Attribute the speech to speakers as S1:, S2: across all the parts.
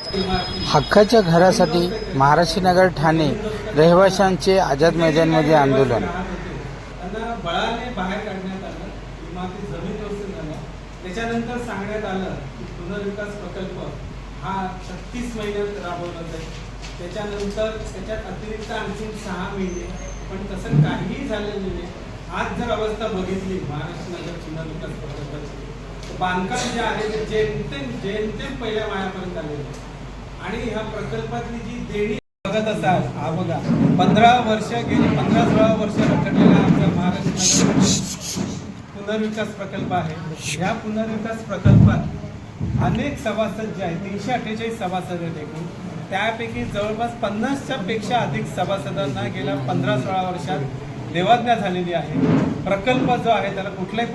S1: हक्काच्या घरासाठी महाराष्ट्रनगर ठाणे रहिवाशांचे आझाद मैदानमध्ये आंदोलन.
S2: त्यांना बळाने बाहेर काढण्यात आलं, इमारती जमीन व्यवस्थित झाल्या. त्याच्यानंतर सांगण्यात आलं की पुनर्विकास प्रकल्प हा 36 महिन्यात राबवला जाईल. त्याच्यानंतर त्याच्यात अतिरिक्त आणखी 6 महिने, पण तसं काहीही झालेलं नाही. आज जर अवस्था बघितली महाराष्ट्रनगर पुनर्विकास प्रकल्पाची, बांधकाम जे आहे ते जेमतेम पहिल्या माळ्यापर्यंत आलेलं आहे. आणि ह्या प्रकल्पातली जी देणी बघत असाल, हा बघा 15 वर्ष गेली, 15-16 वर्ष रखडलेला आमचा महाराष्ट्र पुनर्विकास प्रकल्प आहे. ह्या पुनर्विकास प्रकल्पात अनेक सभासद जे आहेत, 348 सभासद आहेत एकूण. त्यापैकी जवळपास 50च्या पेक्षा अधिक सभासदांना गेल्या 15-16 वर्षात देवाज्ञा झालेली आहे. प्रकल्प जो आहे त्याला कुठल्याही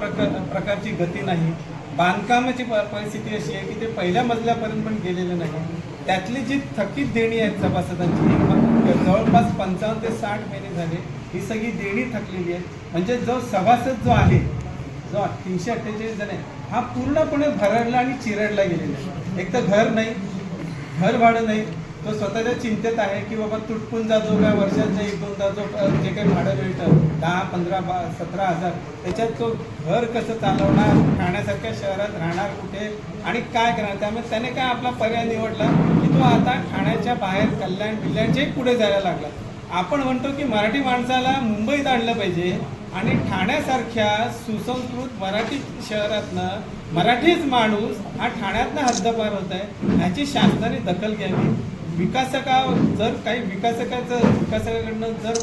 S2: प्रकारची गती नाही. बांधकामाची परिस्थिती अशी आहे की ते पहिल्या मजल्यापर्यंत पण गेलेलं नाही. त्यातली जी थकीत देणी आहेत सभासदांची, जवळपास 55 ते 60 महिने झाले ही सगळी देणी थकलेली आहे. म्हणजे जो सभासद जो आहे, जो 348 जण आहे, हा पूर्णपणे भरडला आणि चिरडला गेलेला आहे. एक तर घर नाही, घर भाडं नाही, तो स्वतःच्या चिंतेत आहे की बाबा तुटपून जातो काय वर्षाच्या 1-2दा जो जे काही भाडं मिळतं 10, 15, 17 हजार, त्याच्यात तो घर कसं चालवणार, ठाण्यासारख्या शहरात राहणार कुठे आणि काय करणार. त्यामुळे त्याने काय आपला पर्याय निवडला की तो आता ठाण्याच्या बाहेर कल्याणचे पुढे जायला लागला. आपण म्हणतो की मराठी माणसाला मुंबईत आणलं पाहिजे आणि ठाण्यासारख्या सुसंस्कृत मराठी शहरातनं मराठीच माणूस हा ठाण्यातनं हद्दपार होत आहे. ह्याची शासनाने दखल घ्यावी. जर काही विकासकाकडनं जर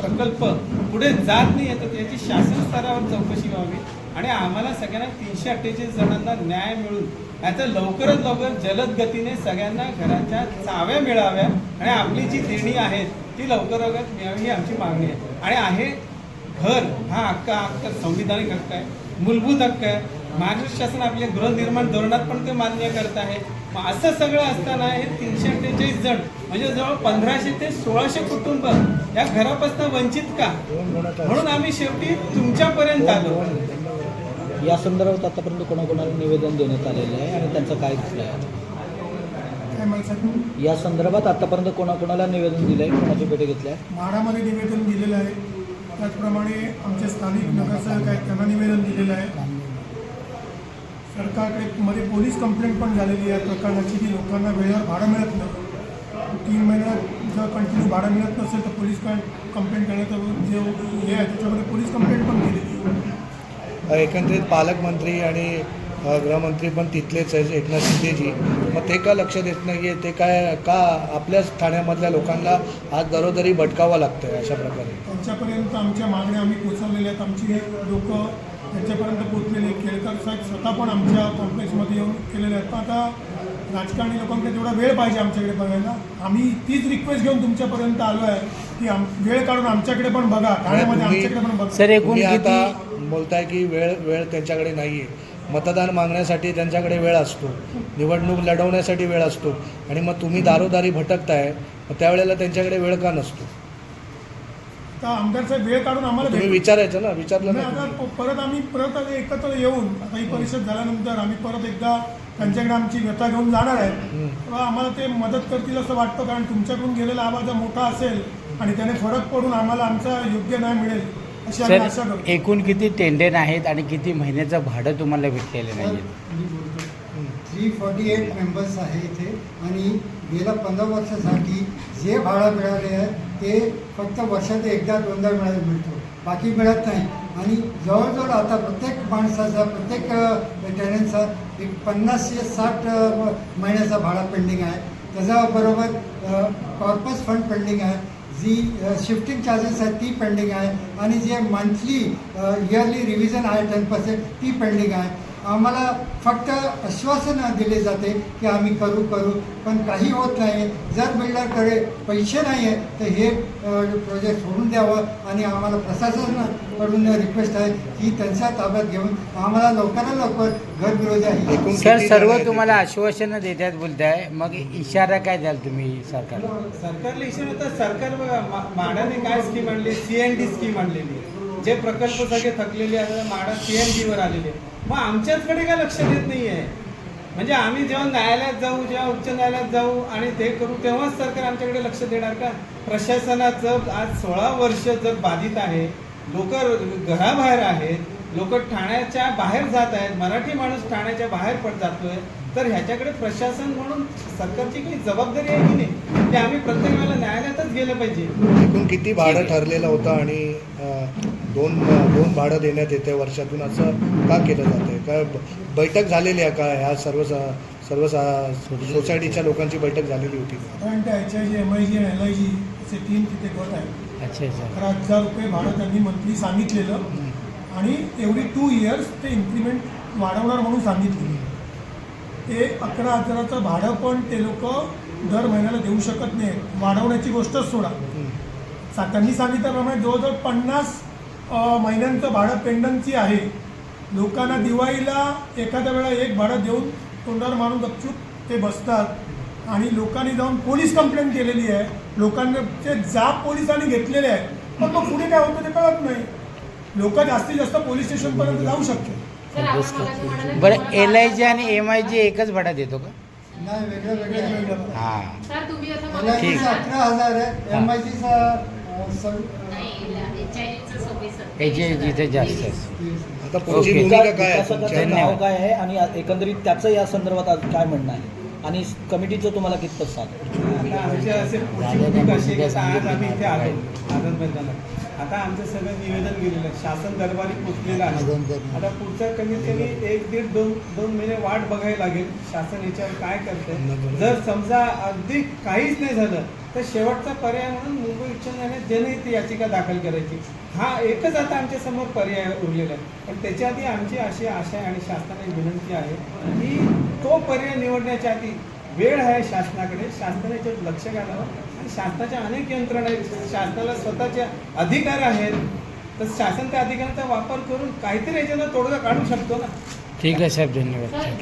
S2: प्रकल्प पुढे जात नाही आहे तर त्याची शासन स्तरावर चौकशी व्हावी आणि आम्हाला सगळ्यांना 348 जणांना न्याय मिळून याचं लवकरात लवकर जलद गतीने सगळ्यांना घराच्या चाव्या मिळाव्या आणि आपली जी देणी आहेत ती लवकरात मिळावी ही आमची मागणी आहे. आणि आहे घर हा हक्क संविधानिक हक्क आहे, मूलभूत हक्क आहे. महाराष्ट्र शासन आपल्या गृहनिर्माण धोरणात पण ते मान्य करत आहे. मग असं सगळं असताना हे 348 जण म्हणजे जवळ 1500 ते 1600 कुटुंब या घरापासून वंचित का, म्हणून आम्ही शेवटी तुमच्यापर्यंत आलो.
S3: या संदर्भात आतापर्यंत कोणाकोणाला निवेदन देण्यात आलेलं आहे आणि त्यांचं काय दिसलं आहे? या संदर्भात आतापर्यंत कोणाकोणाला निवेदन दिलं आहे, कोणाची भेटी घेतल्या आहे?
S4: म्हाडामध्ये निवेदन दिलेलं आहे, त्याचप्रमाणे आमचे स्थानिक नगरसेवक आहेत त्यांना निवेदन दिलेलं आहे. सरकारकडे मध्ये पोलीस कंप्लेंट पण झालेली आहे प्रकरणाची की लोकांना वेळेवर भाडं मिळत नाही. 3 महिन्यात जर कंटिन्यू भाडं मिळत नसेल तर पोलीस कंप्लेंट करण्याचं जे हे आहे त्याच्यामध्ये पोलीस कंप्लेंट पण केलेली आहे.
S5: एकंदरीत पालकमंत्री आणि गृहमंत्री पण तिथलेच आहेत, एकनाथ शिंदेजी. मग ते का लक्ष देत नाही आहे? ते काय का आपल्याच ठाण्यामधल्या लोकांना आज दरोदरी भटकावं लागतं अशा प्रकारे?
S4: त्यांच्यापर्यंत आमच्या मागण्या आम्ही पोचवलेल्या आहेत. आमची लोक त्यांच्यापर्यंत पोचलेले. केळकर साहेब स्वतः पण आमच्या कॉम्प्लेक्समध्ये येऊन केलेले आहेत. पण आता राजकारणी लोकांकडे तेवढा वेळ पाहिजे आमच्याकडे बघायला. आम्ही तीच रिक्वेस्ट घेऊन तुमच्यापर्यंत आलो आहे की वेळ काढून आमच्याकडे पण बघा, ठाण्यामध्ये आमच्याकडे पण बघा.
S1: सर, एकूण
S5: आता बोलताय की वेळ त्यांच्याकडे नाही आहे. मतदान मागण्यासाठी त्यांच्याकडे वेळ असतो, निवडणूक लढवण्यासाठी वेळ असतो आणि मग तुम्ही दारोदारी भटकताय, मग त्यावेळेला त्यांच्याकडे वेळ का नसतो?
S4: आता आमदार साहेब वेळ काढून आम्हाला
S5: तुम्ही विचारायचं ना, विचारलं
S4: नाही. आता परत एकत्र येऊन आता ही परिषद झाल्यानंतर आम्ही परत एकदा त्यांच्याकडे आमची व्यथा घेऊन जाणार आहे. तेव्हा आम्हाला ते मदत करतील असं वाटतं, कारण तुमच्याकडून गेलेला आवाज मोठा असेल आणि त्याने फरक पडून आम्हाला आमचा योग्य न्याय मिळेल अशी आम्ही आशा करतो.
S1: एकूण किती टेंडर आहेत आणि किती महिन्याचं भाडं तुम्हाला भेटलेलं नाही?
S6: 348 मेंबर्स आहे इथे आणि गेल्या 15 वर्षासाठी जे भाडं मिळाले आहे ते फक्त वर्षात एकदा 2दा मिळतो, बाकी मिळत नाही. आणि जवळजवळ आता प्रत्येक माणसाचा प्रत्येक टेनंटचा एक 50 ते 60 महिन्याचा भाडा पेंडिंग आहे. त्याच्याबरोबर कॉर्पस फंड पेंडिंग आहे, जी शिफ्टिंग चार्जेस आहेत ती पेंडिंग आहे आणि जे मंथली इयरली रिव्हिजन आहे 10% ती पेंडिंग आहे. आम्हाला फक्त आश्वासन दिले जाते की आम्ही करू, पण काही होत नाही. जर बिल्डरकडे पैसे नाही आहे तर हे प्रोजेक्ट सोडून द्यावं आणि आम्हाला प्रशासनाकडून रिक्वेस्ट आहे की त्यांच्या ताब्यात घेऊन आम्हाला लवकरात लवकर घरविरोधी आहे.
S1: सर, सर्व तुम्हाला आश्वासनं देतात बोलताय, मग इशारा काय द्याल तुम्ही
S2: सरकारला इशारा? तर सरकार बघा, म्हाडाने काय स्कीम आणली, CND स्कीम आणलेली आहे. जे प्रकल्प सगळे थकलेले आहेत म्हाडा CND वर आलेले. मग आमच्याचकडे काय लक्ष देत नाही आहे? म्हणजे आम्ही जेव्हा न्यायालयात जाऊ, जेव्हा उच्च न्यायालयात जाऊ आणि ते करू, तेव्हाच सरकार आमच्याकडे लक्ष देणार का? प्रशासनाचं आज 16 वर्ष जर बाधित आहे, लोक घराबाहेर आहेत, लोक ठाण्याच्या बाहेर जात आहेत, मराठी माणूस ठाण्याच्या बाहेर जातोय, तर ह्याच्याकडे प्रशासन म्हणून सरकारची काही जबाबदारी आहे की नाही? ते आम्ही प्रत्येक वेळेला न्यायालयातच गेलं पाहिजे.
S5: एकूण किती भाडं ठरलेलं होतं आणि दोन भाडं देण्यात येते वर्षातून, असं का केलं जातंय? काय बैठक झालेली आहे का? ह्या सर्व सोसायटीच्या लोकांची बैठक झालेली होती?
S4: कारण त्या HIG, MIG आणि LIG असे 3 तिथे गट आहेत.
S1: अच्छा अच्छा.
S4: 11,000 रुपये भाडं त्यांनी मंथली सांगितलेलं आणि एवढी 2 इयर्स ते इन्क्रीमेंट वाढवणार म्हणून सांगितलेलं. ते 11,000चं भाडं पण ते लोक दर महिन्याला देऊ शकत नाही. वाढवण्याची गोष्टच सोडा. त्यांनी सांगितल्याप्रमाणे जवळजवळ 50 महिन्यांचं भाडं पेंडन्सी आहे. लोकांना दिवाळीला एखाद्या वेळा एक भाडं देऊन तोंडावर मारून गपचूप ते बसतात आणि लोकांनी जाऊन पोलीस कंप्लेंट केलेली आहे. लोकांचे जाब पोलिसांनी घेतलेले आहे, पण मग पुढे काय होतं ते कळत नाही. लोक जास्तीत जास्त पोलीस स्टेशनपर्यंत जाऊ शकतात.
S1: बरं, LIG आणि MIG एकच भाडा देतो का?
S6: नाही, वेगळं वेगळं.
S1: हां
S7: सर तुम्ही आता
S1: ठीक.
S6: 11,000 आहे, MIGचा
S1: HIG इथे जास्त आहे.
S5: आता पुढची
S1: ओके.
S5: भूमिका काय आहे
S3: विकासाचं
S5: तुमच्या?
S3: नाव काय आहे आणि एकंदरीत त्याचं या संदर्भात आज काय म्हणणं आहे आणि कमिटीचं तुम्हाला कितपत साथ आहे?
S2: आता आमच्या असे पुढची भूमिका अशी आहे की आज आम्ही इथे आलो आझाद मैदानात. आता आमचं सगळं निवेदन गेलेलं आहे, शासन दरबारी पोचलेलं आहे. आता पुढच्या कमीत कमी 1-1.5-2 महिने वाट बघायला लागेल शासन याच्यावर काय करतंय. जर समजा अगदी काहीच नाही झालं तर शेवटचा पर्याय म्हणून मुंबई उच्च न्यायालयात जनहित याचिका दाखल करायची. हा एकच आता आमच्या समोर पर्याय उरलेला आहे. पण त्याच्या आधी आमची अशी आशा आहे आणि शासनाला विनंती आहे की तो पर्याय निवडण्याच्या आधी वेळ आहे शासनाकडे. शासनाने याच्यावर लक्ष घालावं आणि शासनाच्या अनेक यंत्रणा आहेत, शासनाला स्वतःचे अधिकार आहेत, तर शासन त्या अधिकारांचा वापर करून काहीतरी याच्यानं तोडगा काढू शकतो ना.
S1: ठीक आहे साहेब, धन्यवाद.
S7: सर